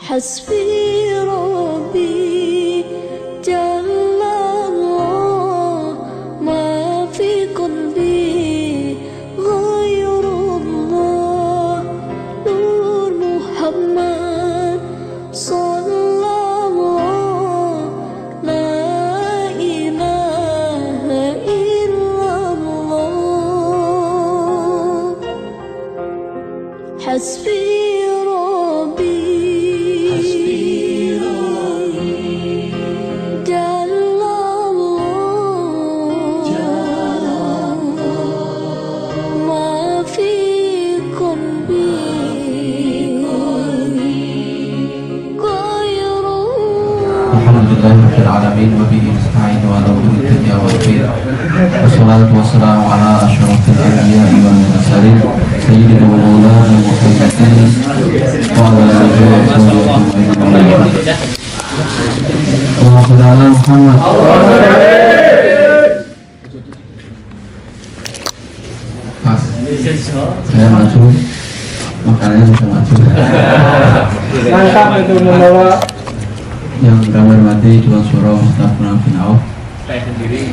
حسبي ربي جل الله ما في قلبي غير الله نور محمد صلى الله لا إله إلا الله حسبي Alhamdulillahirrahmanirrahim wa bihi nasta'in wa ala umuri dunya wal akhirah. Wassalatu wassalamu ala asyrafil anbiya'i wal mursalin sayyidina wa maulana Muhammadin wa ala alihi wa sahbihi ajma'in. Allahumma Muhammad. Pas. Saya maju. Makanannya bisa maju. Mantap itu membawa. Yang kami hormati Tuan Surah Ustaz Munafin Auf. Saya sendiri.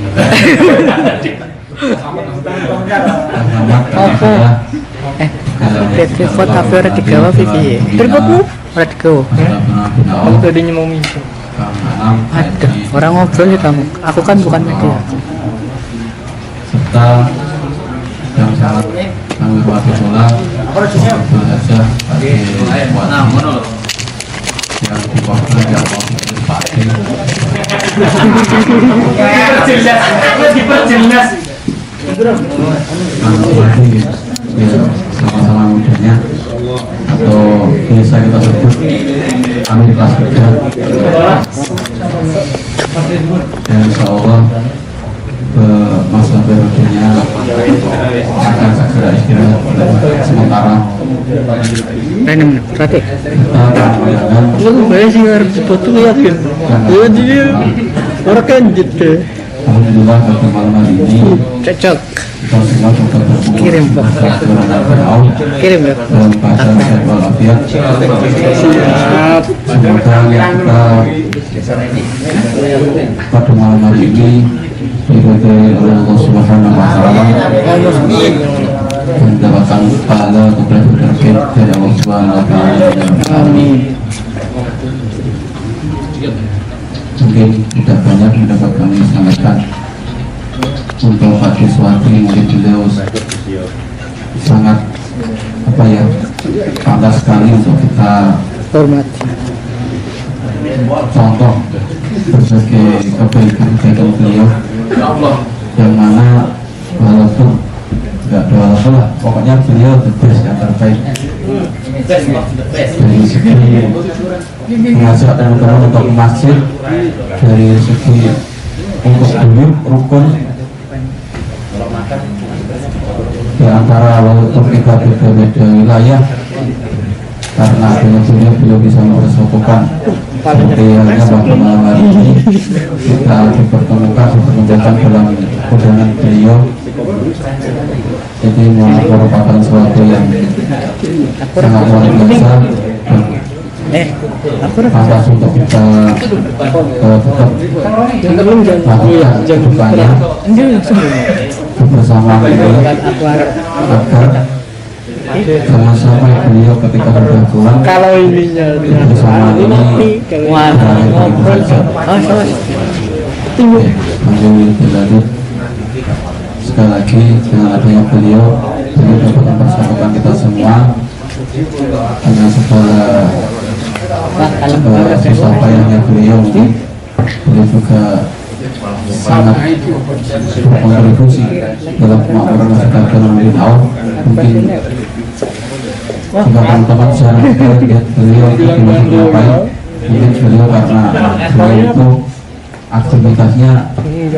Foto apa orang digawa Vivi? Tripodmu? Orang digawa. Kamu tadinya mau minta. Ada orang ngobrol ya kamu. Aku kan bukan media. Serta yang sangat kami hormati pula Tuan Hajah yang diwakili oleh Pak Din. Diperjelas. Sama-sama mudanya atau biasa kita sebut Amin kelas 3 dan insya Allah masa berikutnya akan segera istirahat sementara. Berarti Kita menguliakan lu bayar sih harus dipotong yakin. Ya jadi orang kan gitu. Alhamdulillah pada malam hari ini Cocok. kita semua coba berkumpul Kirim, Pak. Kirim ya. dalam bahasa sehat walafiat. Semoga yang kita pada malam hari ini diberkahi oleh Allah Subhanahu wa Ta'ala dan mendapatkan pahala keberkahan dari Allah Subhanahu wa Ta'ala. Amin. Mungkin tidak banyak yang dapat kami sampaikan. Untuk Pak Diswati mungkin beliau sangat pantas sekali untuk kita Hormati. contoh berbagai kebaikan beliau yang mana walaupun nggak ada walaupun lah, pokoknya beliau the best, yang terbaik dari segi mengajak teman-teman untuk ke masjid, dari segi untuk duduk rukun di antara walaupun kita berbeda wilayah, karena beliau bisa mempersatukan seperti halnya pada malam hari ini kita dipertemukan dalam undangan beliau. Jadi merupakan sesuatu yang sangat luar biasa dan pantas untuk kita tetap lakukan kedepannya bersama beliau agar jangan sampai beliau ketika sudah tua Kalau ininya bersama ini sekali lagi dengan adanya beliau dapat mempersatukan kita semua dengan segala susah payahnya beliau. Beliau juga sangat berkontribusi dalam kemakmuran masyarakat dalam Awf. Mungkin jika teman-teman bisa lihat beliau itu ngapain, mungkin beliau karena beliau itu aktivitasnya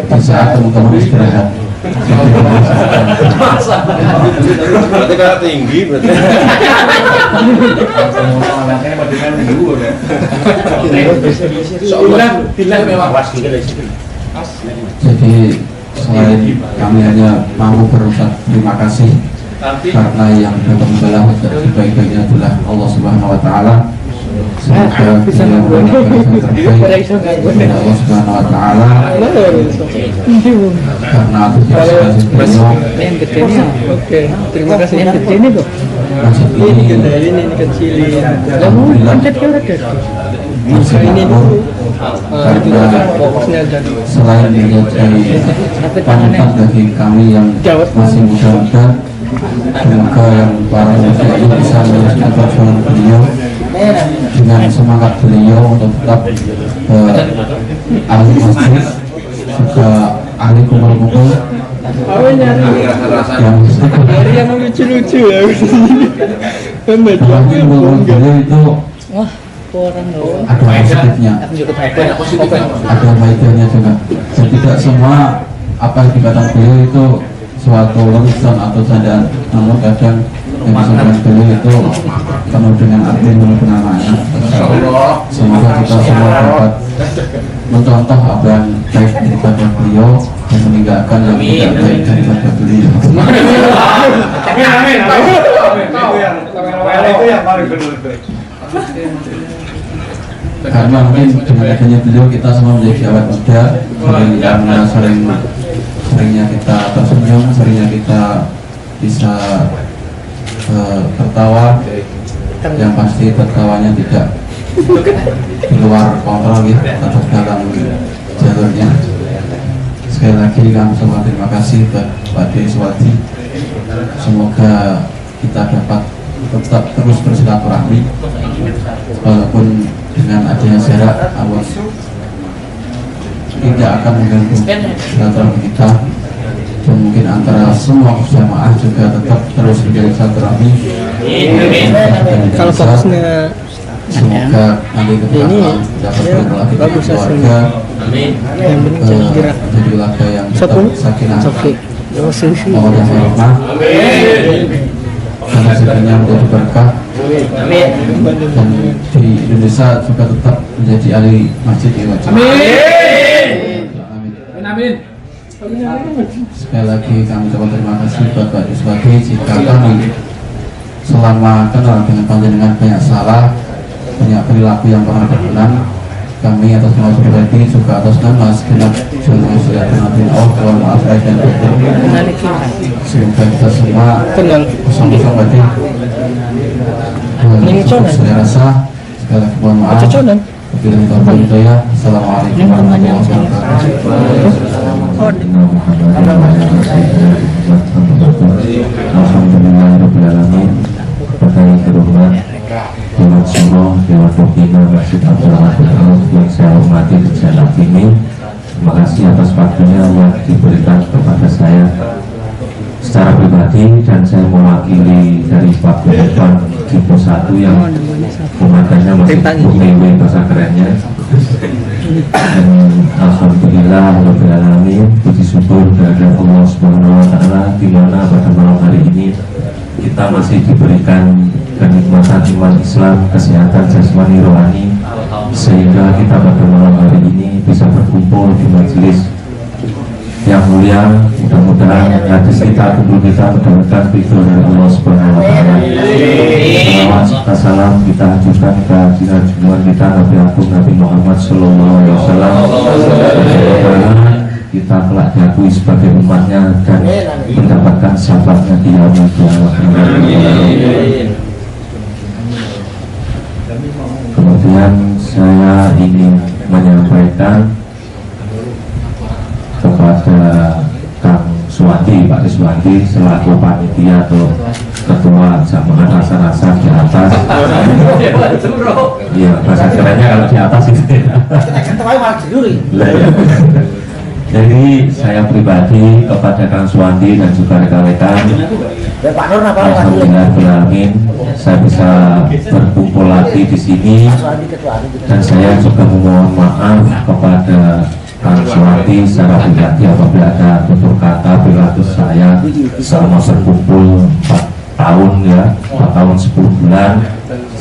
di saat teman-teman istirahat. Berarti kalau tinggi berarti. Jadi selain kami hanya mampu berucap terima kasih karena yang dapat membalas sebaik-baiknya adalah Allah Subhanahu wa Ta'ala. Semoga bisa beliau nggak mendapatkan yang terbaik dari Allah Subhanahu Wa Taala karena atas kasih beliau. Yang kecilnya, oke. Terima kasih yang kecil ini tuh. Masjid ini Kecilin. alhamdulillah masih makmur karena selain menjadi panutan bagi kami yang masih muda-muda, semoga yang para muda ini bisa meneruskan perjuangan beliau dengan semangat beliau untuk tetap ahli masjid, juga ahli kumpul-kumpul yang lucu-lucu ya. apalagi kumpul-kumpul beliau itu Wah, orang loh. ada positifnya, ada baiknya juga. Dan tidak semua apa yang dikatakan beliau itu suatu lelucon atau candaan, namun kadang yang disampaikan beliau itu penuh dengan arti, penuh dengan makna. Semoga kita semua dapat mencontoh apa yang baik daripada beliau dan meninggalkan yang tidak baik daripada beliau. Itu yang paling benar. Karena mungkin dengan adanya beliau kita semua menjadi awet muda, karena seringnya kita tersenyum, seringnya kita bisa tertawa, yang pasti tertawanya tidak di luar kontrol gitu, tetap dalam jalurnya. Sekali lagi kami semua terima kasih buat Pak Deswati. Semoga kita dapat tetap terus bersilaturahmi walaupun dengan adanya jarak, awas tidak akan mengganggu silaturahmi kita, dan mungkin antara semua jamaah juga tetap terus menjadi silaturahmi. Kalau fokusnya semoga nanti ketika dapat berlatih keluarga, yang penting gerak. jadi laga yang tetap sakinah, mawaddah warahmah, dan rezekinya menjadi berkah, dan di Indonesia juga tetap menjadi ahli masjid ya. Amin. Sekali lagi kami ucapkan terima kasih buat Pak Deswati. Jika kami selama kenal dengan panjenengan banyak salah, banyak perilaku yang pernah berkenan, kami atas nama pribadi juga atas nama segenap jemaah Silaturahmi mohon maaf lahir dan batin. Semoga kita semua kosong-kosong batin. Saya rasa sekali lagi mohon maaf. Wabillahi taufiq wal hidayah. Assalamualaikum warahmatullahi wabarakatuh. Alhamdulillahirabbil alamin. Yang terhormat Dewan Suro, Dewan Pembina Masjid Abdul Rahman yang saya hormati di jalan ini, terima kasih atas waktunya yang diberikan kepada saya secara pribadi, dan saya mewakili dari Pak Dewan Tipe 1 yang komandannya masih UTW bahasa kerennya. Dan alhamdulillah rabbil alamin, puji syukur kepada Allah Subhanahu wa taala di mana pada malam hari ini kita masih diberikan kenikmatan iman Islam, kesehatan jasmani rohani, sehingga kita pada malam hari ini bisa berkumpul di majelis yang mulia. Mudah-mudahan hadis kita, kumpul kita mendapatkan ridho dari Allah Subhanahu wa taala. Salawat serta salam kita ajukan ke junjungan kita Nabi Agung Nabi Muhammad sallallahu alaihi wasallam. Kita kelak diakui sebagai umatnya dan mendapatkan syafaatnya di yaumul qiyamah. Kemudian saya ingin menyampaikan kepada Kang Suwandi, Pak Deswati selaku panitia atau ketua jamaah rasa-rasa di atas. Iya, bahasa kerennya kalau di atas itu ya. Jadi saya pribadi kepada Kang Suwandi dan juga rekan-rekan, alhamdulillah saya bisa berkumpul lagi di sini, dan saya juga memohon maaf kepada Kang Suwandi secara pribadi apabila ada tutur kata perilaku saya selama berkumpul 4 tahun ya, 4 tahun 10 bulan.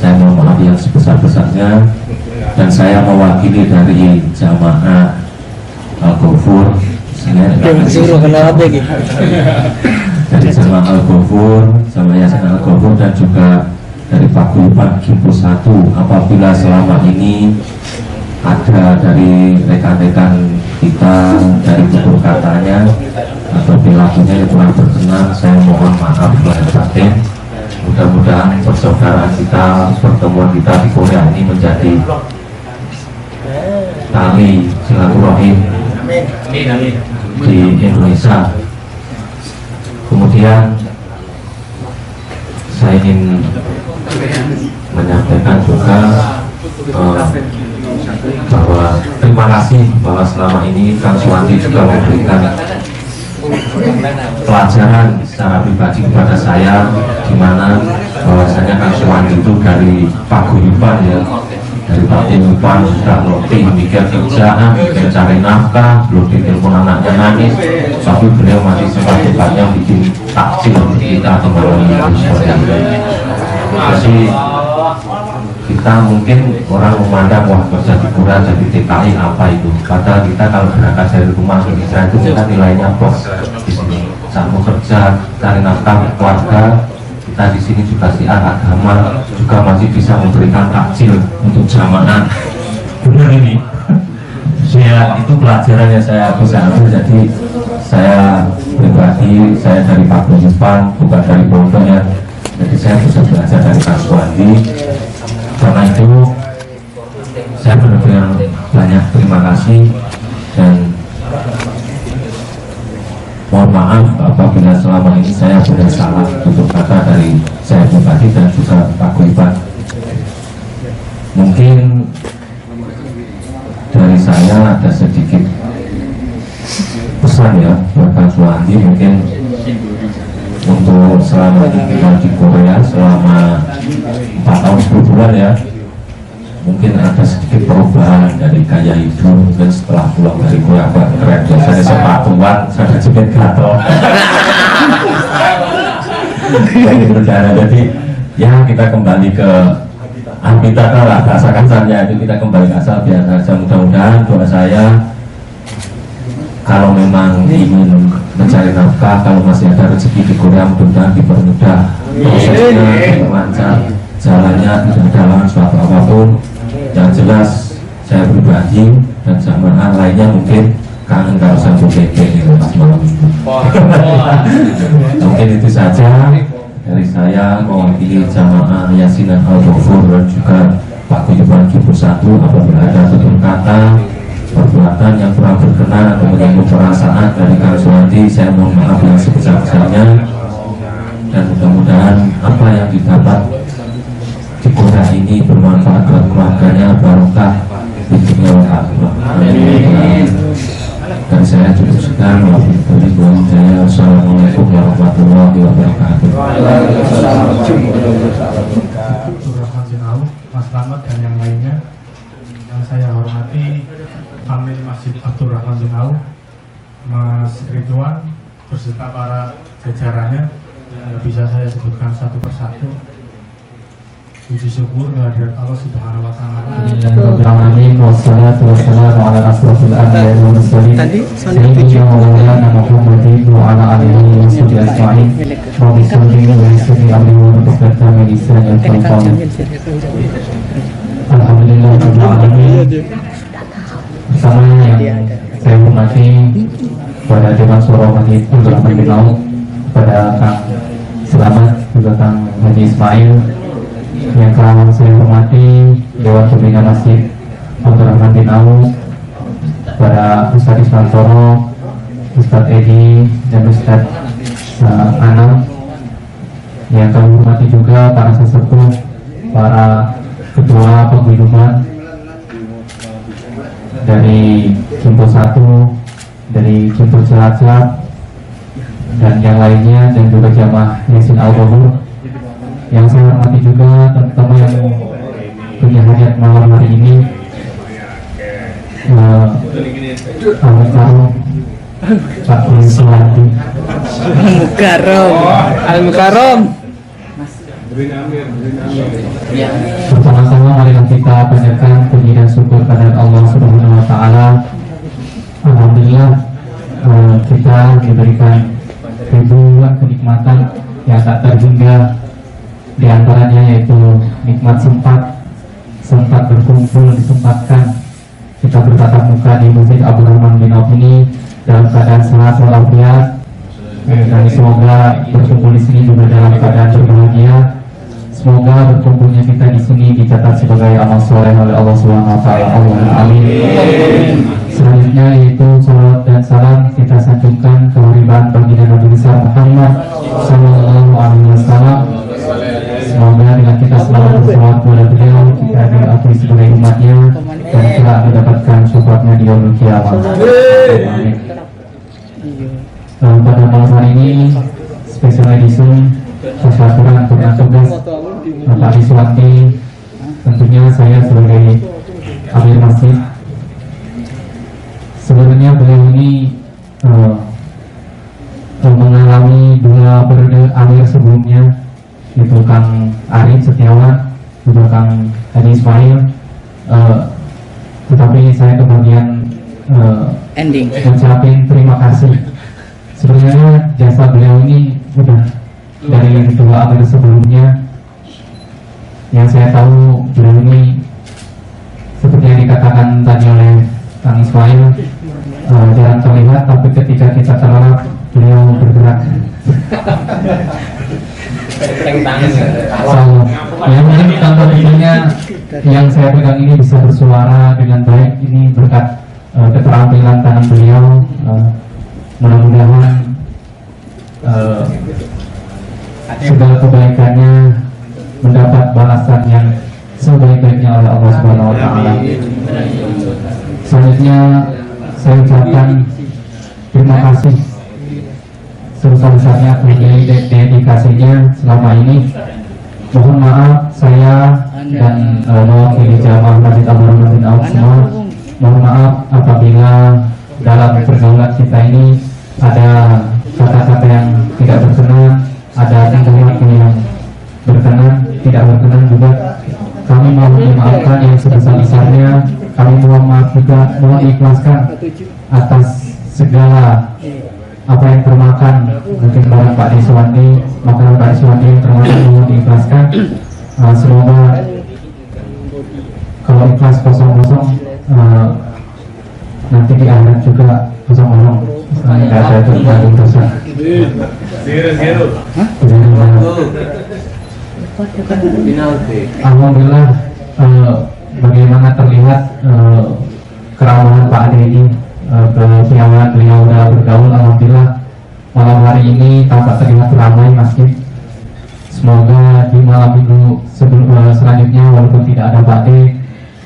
Saya mohon maaf yang sebesar-besarnya, dan saya mewakili dari jamaah Al-Ghafur dari jamaah Al-Ghafur, sama Yayasan Al-Ghafur, dan juga dari Paguyuban Jumbo 1. Apabila selama ini ada dari rekan-rekan kita dari tutur katanya atau perilakunya yang kurang berkenan, saya mohon maaf lahir batin. Mudah-mudahan persaudaraan kita, pertemuan kita di Korea ini menjadi tali silaturahim di Indonesia. Kemudian saya ingin menyampaikan juga bahwa terima kasih bahwa selama ini Kang Suwandi juga memberikan pelajaran secara pribadi kepada saya, di mana bahwasanya Kang Suwandi itu dari Paguyuban ya, dari Paguyuban sudah melatih mikir kerjaan, mencari nafkah, belum ditelepon anaknya nangis, tapi beliau masih sempat-sempatnya bikin takjil untuk kita kembali seperti itu. Jadi kita mungkin orang memandang wah kerja di Pura jadi TKI apa itu, padahal kita kalau berangkat dari rumah ke Israel itu kita nilainya bos di sini. Saat kerja cari nafkah keluarga, kita di sini juga siar agama, juga masih bisa memberikan takjil untuk jamaah. Benar ini. Ya itu pelajaran yang saya bisa ambil. Jadi saya pribadi, saya dari Paguyuban, bukan dari pondok ya. Jadi saya bisa belajar dari Kang Suwandi. Karena itu saya benar-benar banyak terima kasih dan mohon maaf apabila selama ini saya sudah salah tutur kata dari saya pribadi dan juga Paguyuban. Mungkin dari saya ada sedikit pesan ya buat Kang Suwandi, mungkin untuk selama tinggal di Korea selama 4 tahun 10 bulan ya, mungkin ada sedikit perubahan dari gaya hidup. Mungkin setelah pulang dari Korea keren, biasanya sepatuan sampai jepit gatel jadi berdarah. Jadi ya kita kembali ke kita lah bahasa kasarnya itu, kita kembali ke asal biasa saja. Mudah-mudahan doa saya kalau memang ingin mencari nafkah, kalau masih ada rezeki di Korea, mudah-mudahan dipermudah prosesnya, diperlancar jalannya, tidak ada halangan suatu apapun. Yang jelas saya pribadi dan jamaah lainnya mungkin kangen kalau sambil keke ini pas malam itu. Mungkin itu saja dari saya mewakili jamaah Yasinan Al-Ghafur dan juga Paguyuban Jumbo 1. Apabila ada tutur kata, perbuatan yang kurang berkenan atau menyinggung perasaan dari Kang Suwandi, saya mohon maaf yang sebesar-besarnya, dan mudah-mudahan apa yang didapat di Korea ini bermanfaat buat keluarganya, barokah di dunia wal akhirah. Amin. Dan saya cukup sekian. Wassalamualaikum warahmatullahi wabarakatuh. Mas Rahmat dan yang lainnya yang saya hormati, Amin Masjid Abdul Rahman bin Auf, Mas Ridwan beserta para jajarannya, bisa saya sebutkan satu persatu. Puji syukur kehadirat Allah Subhanahu wa taala. Bismillahirrahmanirrahim. Wassalatu wassalamu ala asrofil anbiya'i wal mursalin sayyidina wa maulana Muhammadin wa ala alihi wa sahbihi ajma'in. Wa bisallihi wa yasri amri wa barakatuh min lisani al-qalbi. Alhamdulillah rabbil alamin. Bersama yang saya hormati pada Dewan Suro Masjid Abdul Rahman bin Auf, pada Kang Selamat, juga Kang Haji Ismail, yang telah saya hormati Dewan Pembina Masjid Abdul Rahman bin Auf, pada Ustadz Ismantoro, Ustadz Edi, dan Ustadz Anam, yang kami hormati juga para sesepuh, para ketua paguyuban dari Jumbo 1, dari Jumbo Cilacap, dan yang lainnya, dan juga jamaah Yasin Al-Ghafur. Yang saya hormati juga teman-teman yang punya hajat malam hari ini, Al-Mukarram Pak Suwandi. Al-Mukarram. Bersama-sama marilah kita panjatkan puji dan syukur kepada Allah Subhanahu wa taala. Alhamdulillah kita diberikan ribuan kenikmatan yang tak terhingga, di antaranya yaitu sempat berkumpul, disempatkan kita bertatap muka di Masjid Abdurrahman bin Auf ini dalam keadaan sehat walafiat, dan semoga berkumpul di sini juga dalam keadaan berbahagia. Semoga berkumpulnya kita di sini dicatat sebagai amal soleh oleh Allah Subhanahu wa taala. Allahumma amin. Selanjutnya yaitu salawat dan salam kita sanjungkan kehormatan baginda Nabi besar Muhammad sallallahu alaihi wasallam. Semoga dengan kita selalu bersalawat kepada beliau, kita diakui sebagai umatnya dan kita mendapatkan syafaatnya di yaumul qiyamah. Amin. Pada malam hari ini special edition persyaratan pernah tugas Pak Iswati, tentunya saya sebagai amir masjid. Sebenarnya beliau ini mengalami 2 periode amir sebelumnya, yaitu Kang Arif Setiawan juga Kang Haji Ismail, tetapi saya kebagian Ending. mengucapkan terima kasih. Sebenarnya jasa beliau ini udah dari 2 amir sebelumnya. Yang saya tahu beliau ini seperti yang dikatakan tadi oleh Kang Ismail, jarang terlihat, tapi ketika kita terlelap beliau bergerak. Yang mungkin contoh misalnya yang saya pegang ini bisa bersuara dengan baik, ini berkat keterampilan tangan beliau. Mudah-mudahan segala kebaikannya mendapat balasan yang sebaik-baiknya oleh Allah Subhanahu wa taala. Selanjutnya saya ucapkan terima kasih sebesar-besarnya atas dedikasinya selama ini. Mohon maaf saya dan mewakili jamaah Masjid Abdurrahman bin Auf semua. Mohon maaf apabila dalam pergaulan kita ini ada kata-kata yang tidak berkenan, ada tingkah laku yang berkenan, tidak berkenan juga. Kami mohon memaafkan yang sebesar-besarnya. Kami mohon maaf juga, mohon ikhlaskan atas segala apa yang termakan, mungkin barang Pak Deswandi, makanan Pak Deswandi yang termakan mohon diikhlaskan. Semoga kalau ikhlas kosong-kosong, nanti di akhirat juga kosong-kosong, nggak ada itu tanggung dosa. Alhamdulillah, bagaimana terlihat keramahan Pak Ade ini, kepiawaian beliau sudah bergaul. Alhamdulillah malam hari ini tampak terlihat ramai masjid. Semoga di malam minggu selanjutnya walaupun tidak ada Pak Ade,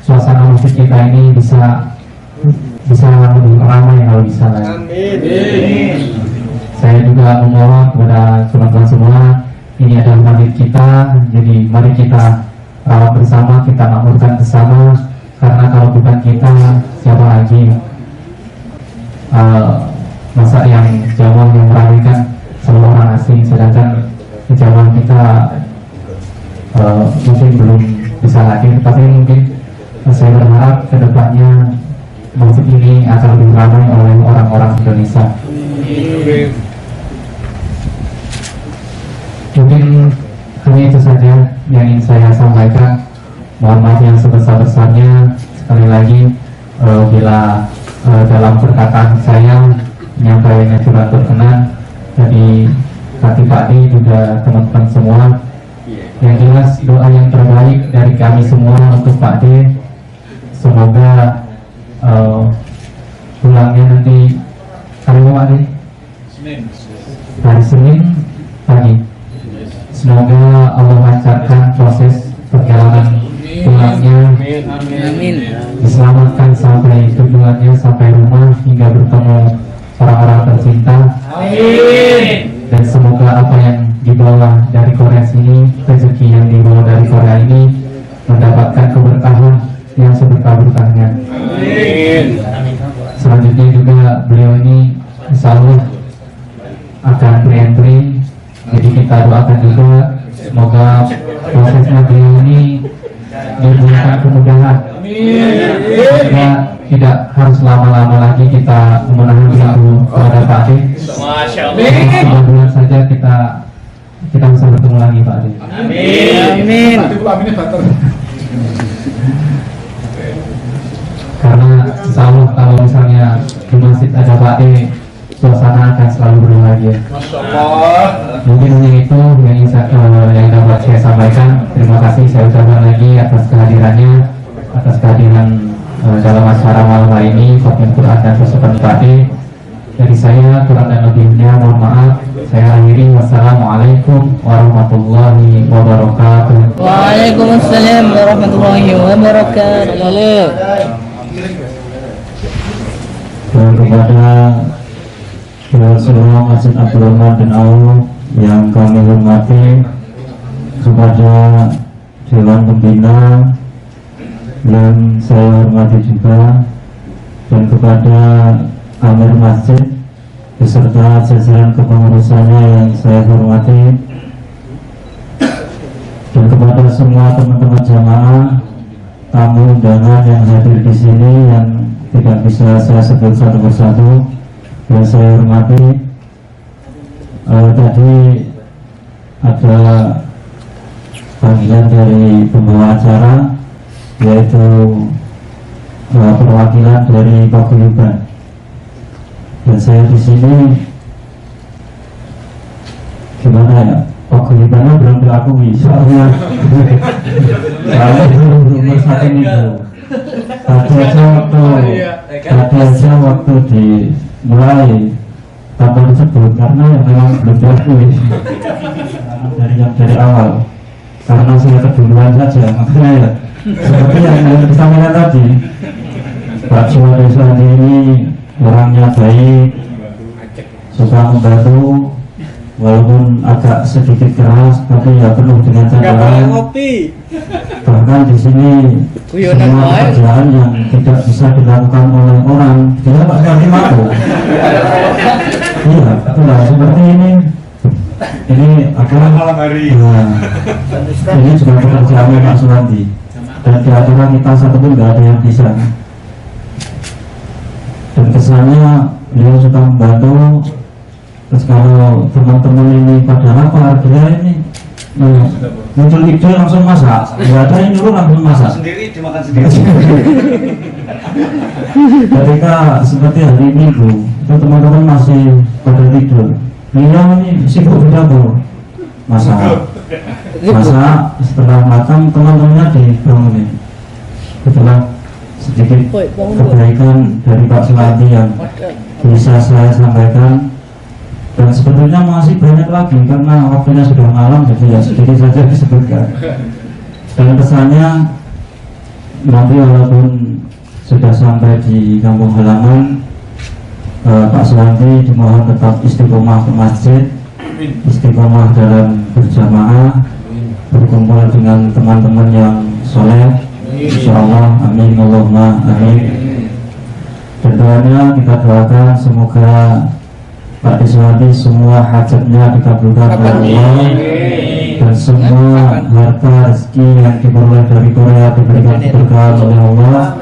suasana masjid kita ini bisa lebih ramai kalau bisa. Saya juga memohon kepada teman-teman semua, ini adalah masjid kita, jadi mari kita rawat bersama, kita makmurkan bersama, karena kalau bukan kita siapa lagi? Masa yang jamaah yang meramaikan semua orang asing, sedangkan jamaah kita mungkin belum bisa hadir, tapi mungkin saya berharap kedepannya masjid ini akan lebih ramai oleh orang-orang Indonesia. Mungkin hanya itu saja yang ingin saya sampaikan. Mohon maaf yang sebesar-besarnya. Sekali lagi, bila dalam perkataan saya menyampaikannya kurang berkenan, jadi hati Pak D juga teman-teman semua, yang jelas doa yang terbaik dari kami semua untuk Pak D, semoga pulangnya nanti hari Pak D? Hari Senin pagi. Semoga Allah lancarkan proses perjalanan pulangnya, diselamatkan sampai tujuannya, sampai rumah hingga bertemu orang-orang tercinta. Dan semoga apa yang dibawa dari Korea sini, rezeki yang dibawa dari Korea ini mendapatkan keberkahan yang seberkah-berkahnya. Selanjutnya juga beliau ini insya Allah akan pre-entry, jadi kita doakan juga semoga prosesnya beliau ini diberikan kemudahan, sehingga tidak harus lama-lama lagi kita memenuhi rindu kepada Pak D. 3 bulan saja kita kita bisa bertemu lagi Pak Ade. Amin. Karena insya Allah kalau misalnya di masjid ada Pak Ade, suasana akan selalu berbahagia. Mungkin hanya itu yang dapat saya sampaikan. Terima kasih saya ucapkan lagi atas kehadirannya, atas kehadiran dalam acara malam hari ini Khotim Quran dan Pasukan Pak Ade. Dari saya kurang dan lebihnya mohon maaf. Saya akhiri, wassalamualaikum warahmatullahi wabarakatuh. Waalaikumsalam warahmatullahi wabarakatuh. Dan kepada seluruh Masjid Abdul Rahman dan Allah yang kami hormati, kepada Dewan Pembina yang saya hormati juga, dan kepada Amir Masjid beserta jajaran kepengurusannya yang saya hormati, dan kepada semua teman-teman jamaah, tamu undangan yang hadir di sini yang tidak bisa saya sebut satu persatu yang saya hormati. Tadi ada panggilan dari pembawa acara, yaitu perwakilan dari Paguyuban, dan saya di sini gimana ya, Paguyubannya belum diakui soalnya belum satu minggu. Tadi aja waktu dimulai tanpa disebut karena memang belum diakui dari awal, karena saya keduluan saja. Makanya ya seperti yang disampaikan tadi, Pak Jiwa Desa ini orangnya baik, suka membantu, walaupun agak sedikit keras, tapi ya penuh dengan candaan. Bahkan di sini semua pekerjaan yang tidak bisa dilakukan oleh orang, dia Pak Suwanti mampu. Iya, itulah seperti ini. Ini adalah malam hari. Ini juga pekerjaannya Pak Suwanti. Dan di antara kita satu pun nggak ada yang bisa. Dan kesannya beliau suka membantu. Terus kalau teman-teman ini pada lapar, dia ini muncul ide langsung masak. Nggak ada ini dulu langsung masak. Sendiri dimakan sendiri. Ketika seperti hari Minggu, itu teman-teman masih pada tidur. Beliau ini sibuk di dapur masak. Setelah matang teman-temannya dibangunin. Itulah sedikit kebaikan dari Pak Suwanti yang bisa saya sampaikan, dan sebetulnya masih banyak lagi karena waktunya sudah malam, jadi ya sedikit saja disebutkan. Dan pesannya nanti walaupun sudah sampai di kampung halaman, Pak Suwanti dimohon tetap istiqomah ke masjid, istiqomah dalam berjamaah, berkumpul dengan teman-teman yang soleh, insyaallah. Amin Allahumma amin. Dan doanya kita doakan semoga Pak Suwanti semua hajatnya dikabulkan oleh Allah, dan semua harta rezeki yang diperoleh dari Korea diberikan keberkahan oleh Allah,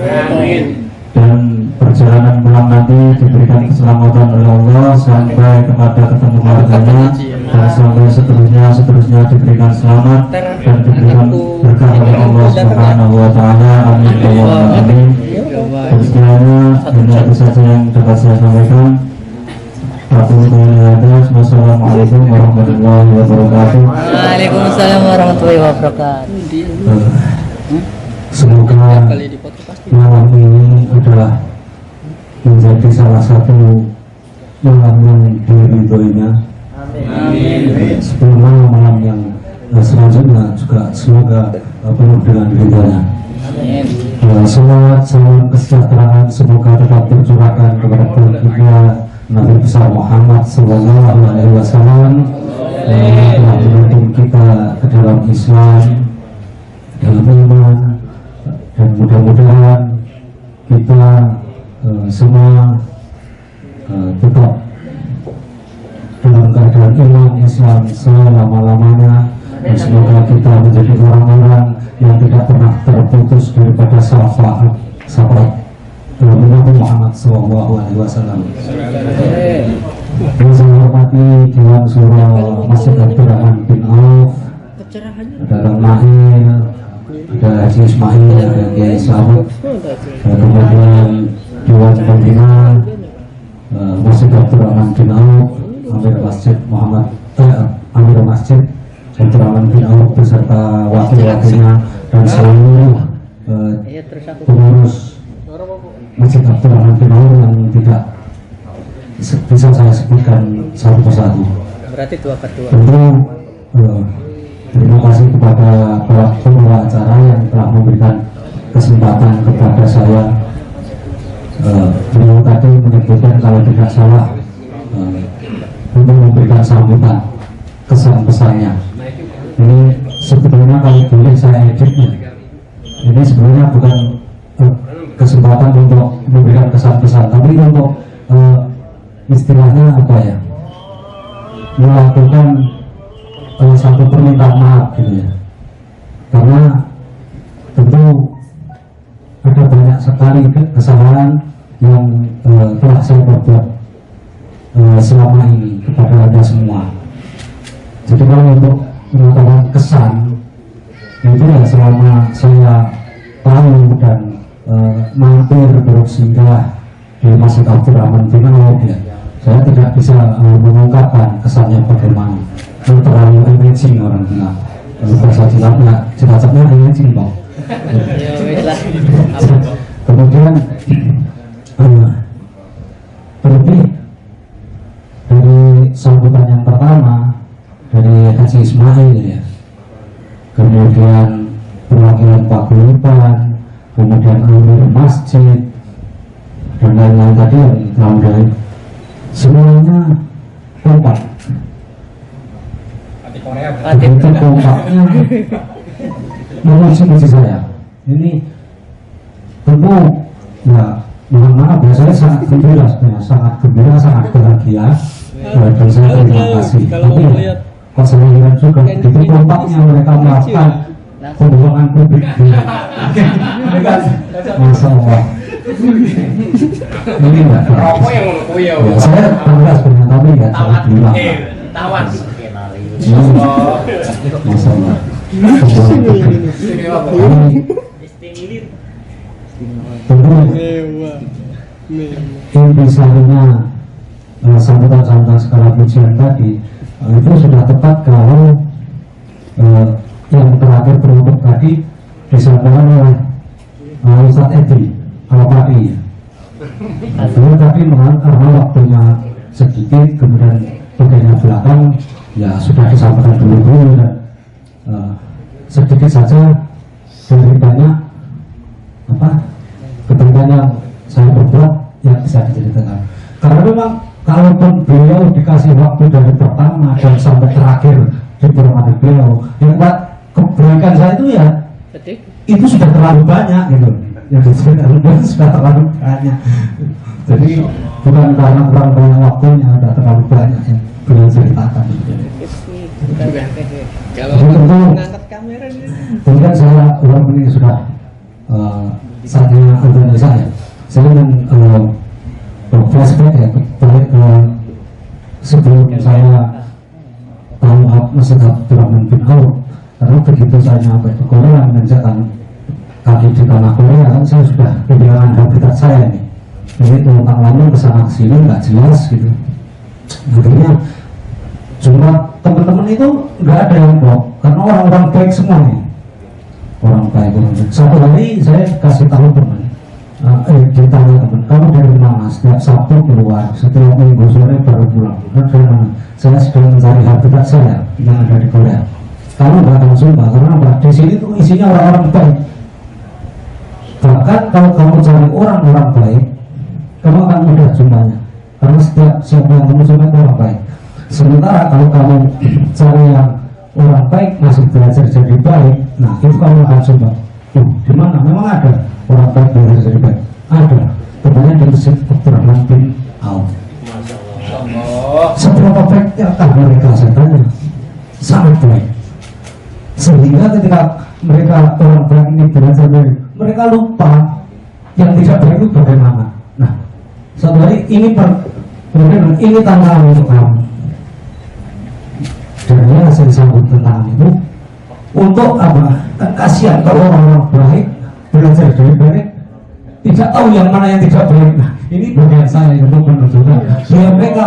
dan perjalanan pulang nanti diberikan keselamatan oleh Allah sampai kepada ketemu keluarganya, dan sampai seterusnya diberikan selamat dan diberikan berkah oleh Allah Subhanahu wa taala. Amin Allahumma amin. Dan sekiranya hanya itu saja yang dapat saya sampaikan. Wassalamualaikum warahmatullahi wabarakatuh. Waalaikumsalam warahmatullahi wabarakatuh. Semoga malam ini adalah menjadi salah satu malam yang diridhoinya. Amin. Sebelum malam yang selanjutnya juga semoga penuh dengan ridhonya. Amin. Salam kesejahteraan semoga tetap tercurahkan kepada baginda Nabi besar Muhammad Sallallahu Alaihi Wasallam, yang telah menuntun kita ke dalam Islam, dalam iman, dan mudah-mudahan kita semua tetap dalam keadaan iman Islam selama-lamanya, dan semoga kita menjadi orang-orang yang tidak pernah terputus daripada syafaat Nabi Muhammad SAW. Yang saya hormati Dewan Suro Masjid Abdurrahman bin Auf, ada Bang Mahir, ada Haji Ismail, ada Kiai Sawit, kemudian Dewan Pembina Masjid Abdurrahman bin Auf, Amir Masjid Amir Masjid Abdurrahman bin Auf beserta wakil-wakilnya dan seluruh pengurus Masjid Abdurrahman bin Auf yang tidak bisa saya sebutkan satu persatu. Berarti 2/2. Tentu terima kasih kepada pembawa acara yang telah memberikan kesempatan kepada saya. Beliau tadi menyebutkan kalau tidak salah untuk memberikan sambutan kesan pesannya. Ini sebetulnya kalau boleh saya editnya. Ini sebenarnya bukan kesempatan untuk memberikan kesan pesan, tapi untuk istilahnya apa ya, melakukan satu permintaan maaf gitu ya, karena tentu ada banyak sekali kesalahan yang telah saya perbuat selama ini kepada Anda semua. Jadi kalau untuk melakukan kesan itu ya selama saya tahu dan mampir bersinggah di Masjid Abdurrahman bin Auf ya, saya tidak bisa mengungkapkan kesannya bagaimana. Itu terlalu amazing orang bilang. Kalau bahasa Cilacapnya amazing dong. Kemudian terlebih dari sambutan yang pertama dari Haji Ismail ya, kemudian perwakilan Paguyuban, kemudian Amir Masjid dan lain-lain tadi yang lain, semuanya kompak. Itu kompaknya memuji saya. Ini tentu ya, mohon maaf ya, saya sangat gembira sebenarnya, sangat bahagia dan saya terima kasih. Tapi kok saya lihat juga itu kompaknya mereka melakukan pembohongan publik. Masya Allah. Ini enggak rokok yang ya, saya bangga sebenarnya, tapi ya saya bilang tawan Masya Allah. Tentu intisarinya sambutan-sambutan skala pujian tadi itu sudah tepat kalau yang terakhir penutup tadi disampaikan oleh Ustadz Edi Al-Fati. Beliau tadi karena waktunya sedikit, kemudian bagian belakang ya sudah disampaikan dulu dan sedikit saja dari banyak ketentuan yang saya berbuat yang bisa diceritakan. Karena memang kalaupun beliau dikasih waktu dari pertama dan sampai terakhir di permata beliau, yang kebaikan saya itu ya itu sudah terlalu banyak gitu. Yang diceritakan sudah terlalu banyak. Jadi bukan karena kurang banyak waktunya, sudah terlalu banyak yang beliau ceritakan. Kalau mengangkat kamera ini, kemudian saya ulang ini sudah saatnya untuk saya ingin flashback ya balik ke sebelum saya tahu Masjid Abdurrahman bin Auf. Karena begitu saya nyampe ke Korea menanjakan kaki di tanah Korea, kan saya sudah kehilangan habitat saya nih. Jadi tentang lama kesana kesini nggak jelas gitu. Akhirnya cuma teman-teman itu nggak ada yang blok karena orang-orang baik semua nih, orang baik. Satu hari saya kasih tahu teman, ditanya teman, kamu dari mana? Setiap Sabtu keluar, setiap minggu sore baru pulang. Saya sedang mencari habitat saya yang ada di Korea. Kamu nggak akan suka karena di sini tuh isinya orang-orang baik. Bahkan kalau kamu cari orang-orang baik, kamu akan mudah jumpanya karena siapa yang kamu jumpai orang baik. Sementara kalau kamu cari yang orang baik masih belajar jadi baik, nah itu kamu akan coba. Di mana? Memang ada orang baik belajar jadi baik. Ada. Temannya di Masjid Abdurrahman bin Auf. Seberapa baikkah mereka, saya tanya? Sangat baik. Sehingga ketika mereka orang baik ini belajar baik, mereka lupa yang tidak baik itu bagaimana. Nah, satu hari ini Kemudian ini tantangan untuk kamu. Dan dia saya sambut tentang itu untuk apa? Kan kasihan kalau orang-orang baik belajar dari baik tidak tahu yang mana yang tidak baik. Nah, ini bagian saya untuk menunjukkan biar mereka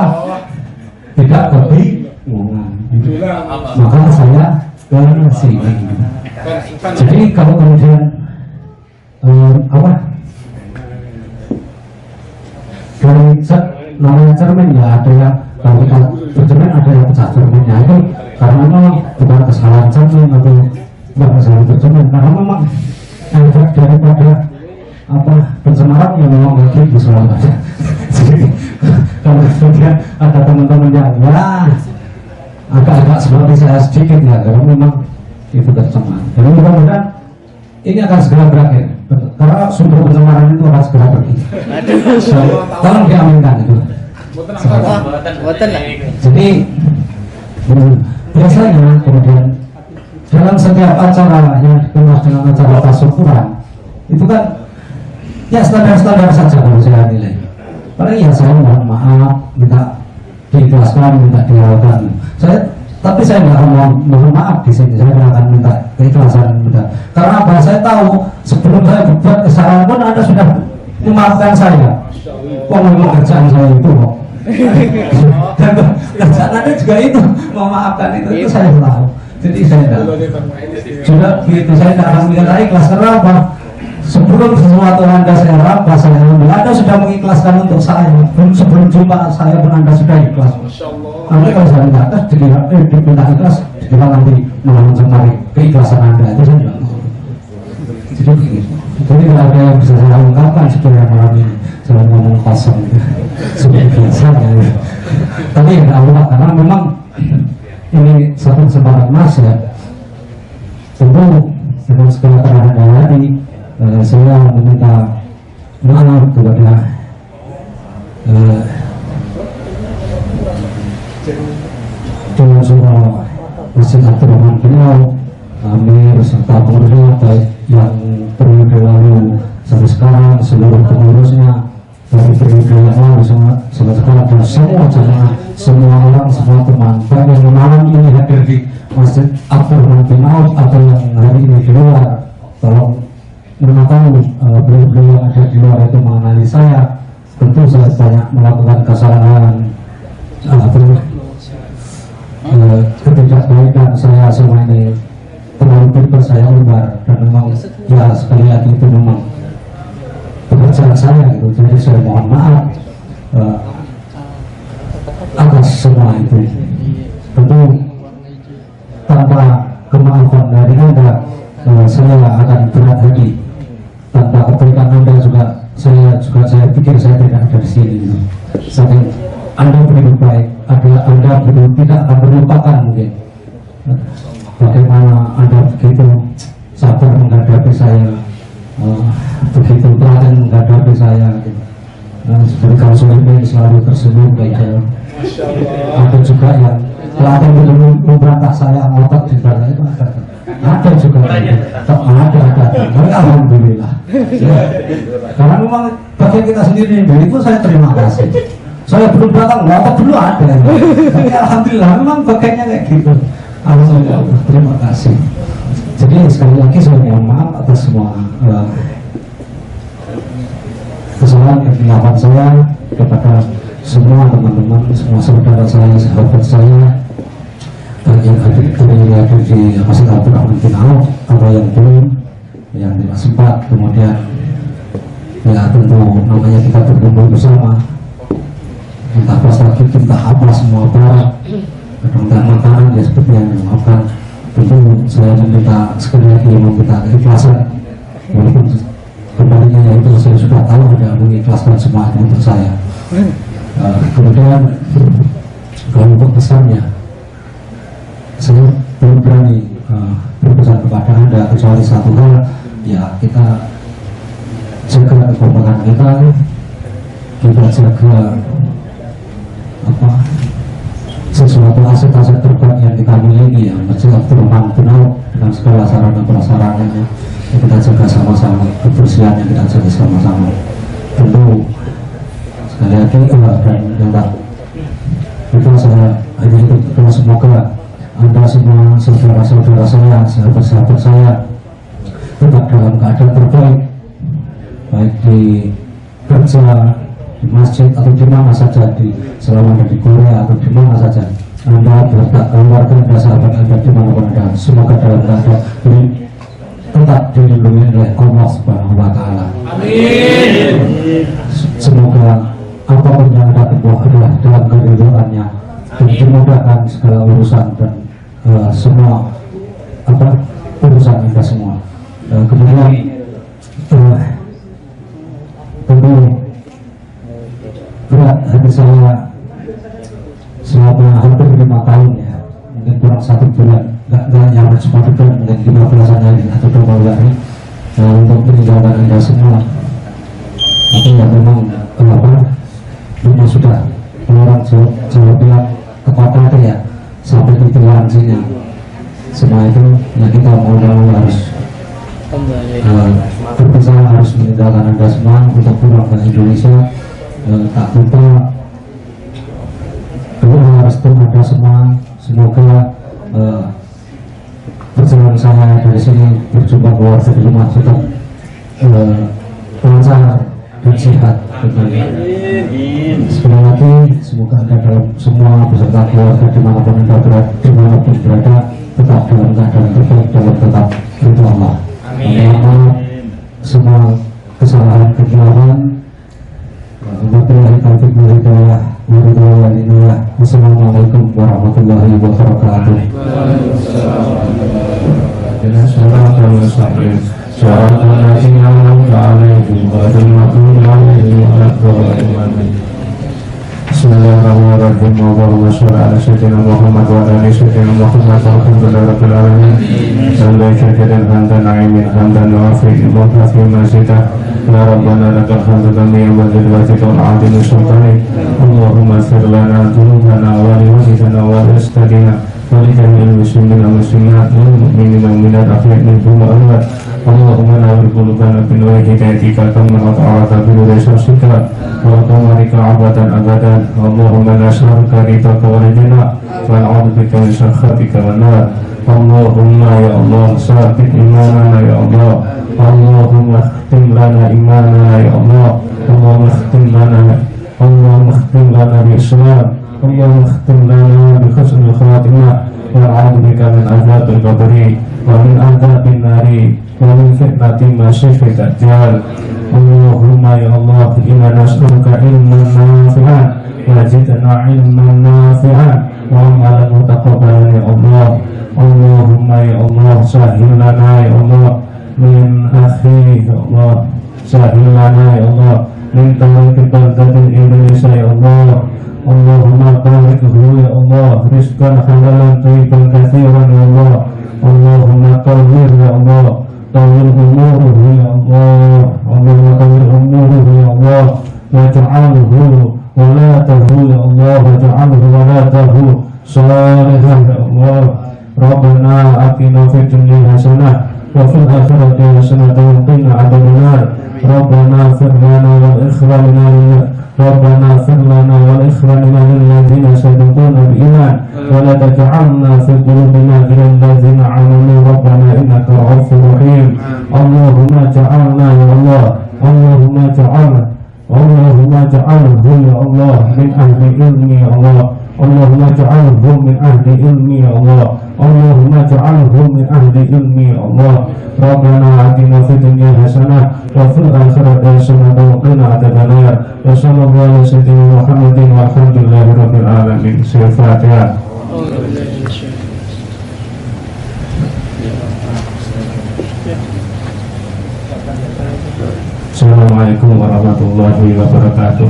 tidak kebingungan. Maka saya ke sini. Jadi kalau kemudian apa? Dari namanya cermin ya ada yang kalau kita bercermin ada yang pecah cerminnya itu karena memang bukan kesalahan cermin atau bukan kesalahan bercermin karena memang efek daripada apa pencemaran yang memang lagi diselamat aja. Jadi kalau kemudian ada teman-teman yang ya agak-agak seperti saya sedikit ya karena memang itu tercemar. Jadi mudah-mudahan ini akan segera berakhir karena sumber pencemaran itu akan segera pergi. So, tolong diaminkan itu. Jadi biasanya kemudian dalam setiap acara yang dikenal dengan acara tasyukuran itu kan ya standar-standar saja kalau saya nilai. Paling ya saya mohon maaf, minta diikhlaskan, minta dilakukan. Tapi saya nggak akan mohon maaf di sini. Saya akan minta keikhlasan, minta. Karena apa? Saya tahu sebelum saya berbuat kesalahan pun Anda sudah memaafkan saya. Memang kerjaan saya itu kok. Dan kerjaan Anda juga itu memaafkan itu saya tahu. Jadi saya sudah begitu saya tidak akan minta ikhlas karena apa? Sebelum sesuatu Anda saya rampas, saya ambil, Anda sudah mengikhlaskan untuk saya. Sebelum jumpa saya pun Anda sudah ikhlas. Nanti kalau saya minta ikhlas, diminta ikhlas, kita nanti mencari keikhlasan Anda itu saya tidak mau. Jadi begitu. Jadi tidak ada yang bisa saya ungkapkan sebenarnya malam ini. Saya ngomong kosong, seperti biasa. Ya. Tapi ya Allah, karena memang ini satu kesempatan Mas ya. Tentu dengan segala kerendahan hati. Saya meminta maaf kepada Dewan Syuro Masjid Abdurrahman Binau, Amir serta pengurusnya baik yang periode lalu sampai sekarang, seluruh pengurusnya dari periode yang lalu sampai sekarang dan semua jemaah, semua orang, semua teman baik yang malam ini hadir di Masjid Abdurrahman Binau atau yang hari ini di luar. Tolong mengetahui beliau-beliau yang ada di luar itu mengenali saya. Tentu saya banyak melakukan kesalahan, ketidakbaikan saya semua ini terlalu pintar saya umbar dan memang ya sekali lagi itu memang pekerjaan saya gitu. Jadi saya mohon maaf atas semua itu. Tentu tanpa kemaafan dari Anda saya akan berat hati. Tanpa kebaikan Anda juga saya pikir saya tidak ada di sini. Jadi Anda beribu baik, Anda tidak akan melupakan mungkin bagaimana Anda begitu sabar menghadapi saya, begitu telaten menghadapi saya. Seperti kalau suami selalu tersenyum kayak ada juga yang telaten belum memberantak saya ngotot di sana itu ada juga ada alhamdulillah ya. Karena memang bagian kita sendiri itu saya terima kasih. Saya belum datang ngotot dulu ada tapi alhamdulillah memang bagiannya kayak gitu. Alhamdulillah, terima kasih. Jadi sekali lagi saya mohon maaf atas semua kesalahan yang dilakukan saya kepada semua teman-teman, semua saudara saya, sahabat saya, dan yang hadir di Masjid Abdurrahman Binau atau yang belum, yang tidak sempat, kemudian ya tentu namanya kita berkumpul bersama, entah pas lagi kita apa semua barang, kadang-kadang makanan ya seperti yang dimaafkan. Tentu saya meminta sekali lagi meminta keikhlasan, walaupun kembalinya itu saya sudah tahu ada mengikhlaskan semua itu untuk saya. Kemudian kalau untuk pesannya, saya belum berani berpesan kepada Anda kecuali satu hal, ya kita jaga kekompakan kita jaga sesuatu aset-aset terbaik yang kita miliki ya, Masjid Abdurrahman Binau dengan segala sarana prasarananya kita jaga sama-sama, kebersihannya kita jaga sama-sama. Tentu sekali lagi dan yang tak Itu saya hanya itu berdoa, semoga Anda semua, saudara-saudara saya, sahabat-sahabat saya tetap dalam keadaan terbaik, baik di kerja, di masjid atau di mana saja, selama ada di Korea atau di mana saja Anda beserta keluarga Anda, sahabat Anda dimanapun Anda, semoga dalam keadaan ini tetap dilindungi oleh Allah Subhanahu wa Ta'ala. Amin. Semoga apapun yang Anda tempuh adalah dalam keridhaannya dan dimudahkan segala urusan dan semua urusan kita semua. Kemudian tentu berat hati saya selama hampir 5 tahun ya, mungkin kurang 1 bulan, nggak nyampe 10 bulan, mungkin 15 hari atau 20 hari untuk meninggalkan Anda semua. Tapi ya memang memang sudah orang Jawa bilang kekuatan itu ya sampai di sini. Semua itu ya kita mau harus berpisah, harus meninggalkan Anda semua untuk pulang ke Indonesia. Tak lupa doa restu Anda semua, semoga perjalanan saya dari sini berjumpa keluarga di rumah tetap lancar dan sehat. Sekali lagi semoga Anda dalam semua beserta keluarga dimanapun Anda berada tetap dalam keadaan terbaik dan tetap ridho Allah. Amin. Semua kesalahan-kesalahan wabillahi taufiq wal hidayah. Wassalamualaikum warahmatullahi wabarakatuh. Bismillahirrahmanirrahim. Allahumma sholli ala sayyidina Muhammad wa ala ali sayyidina Muhammad. Alhamdulillahirabbil alamin. Sallallahu hamdan na'imin hamdan wafi'in mukafi mazidah. Ya Rabbana lakal hamdu kama yanbaghi li wajhika al-'azimi sultanik. Allahumma ighfir lana dhunubana wa li walidina wa li ustadina wa li jami'il muslimina wal muslimat wal mu'minina wal mu'minat ahya'i minhum wa amwat. Allahumma nawwir qulubana bi nuri hidayatika kama ata'ata bi nuri syamsika wa qamarika abadan abadan. Allahumma nas'aluka ridhaka wa ridana wa na'udzu bika min sakhatika wan nar. Allahumma ya Allah sabit imanana ya Allah. Allahumma khtim lana imanana ya Allah. Allahumma khtim lana bi Islam. Allahumma khtim lana bi husnil khatimah wa na'udzu bika min adzabil qabri wa min adzabin nari wa min fitnatil masiihid dajjal. Allahumma ya Allah inna nas'aluka ilman nafi'an wa zidna ilman nafi'an wa amalan mutaqabbalan ya Allah. Allahumma ya Allah sahil lana ya Allah min akhi ya Allah, sahil lana ya Allah min tariqi baldatil Indonesia ya Allah. Allahumma barik ya Allah rizqan halalan thayyiban katsiran ya Allah. Allahumma tawwir ya Allah, tawwir umuruhu ya Allah. Allahumma tawwir umuruhu ya Allah waj'alhu walatahu ya Allah, waj'alhu walatahu salihan ya Allah. Rabbana atina fid dunya hasanah wa fil akhirati hasanah wa qina adzabannar. Rabbana ighfir lana wal ikhwanina Rabbana ighfir lana wal ikhwanina lilladzina sabaquna bil iman wa la taj'alna fi qulubina ghillan lilladzina amanu rabbana innaka ra'ufur rahim. Allahumma ja'alna ya Allah, Allahumma ja'alhu ya Allah min ahli ilmi ya Allah. Allahumma ja'alhu min ahli ilmi ya Allah. Allahumma ja'alhu min ahli ilmi ya Allah. Rabbana atina fid dunya hasanah wa fil akhirati hasanah wa qina adzabannar. Wa sallallahu ala sayyidina Muhammadin walhamdulillahi rabbil alamin. Al-Fatihah. Assalamualaikum warahmatullahi wabarakatuh.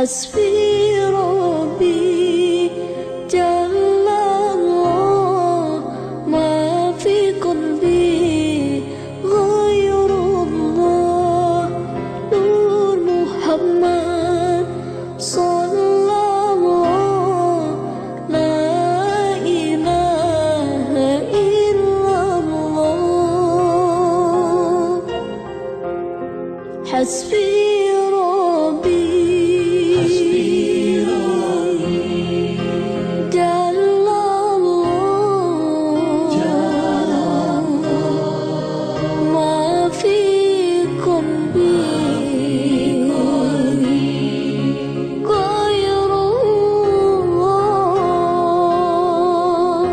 حسبي حسبي ربي جل الله ما في قلبي غير الله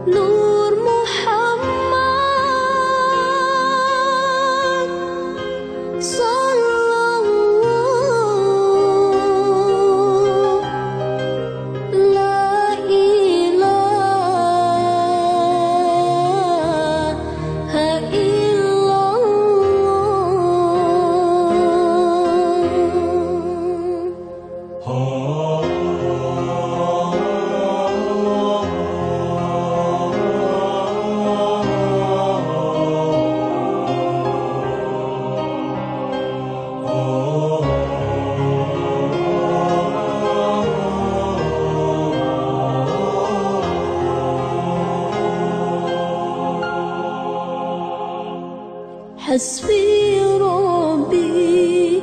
نور محمد صلى الله لا إله إلا الله حسبي ربي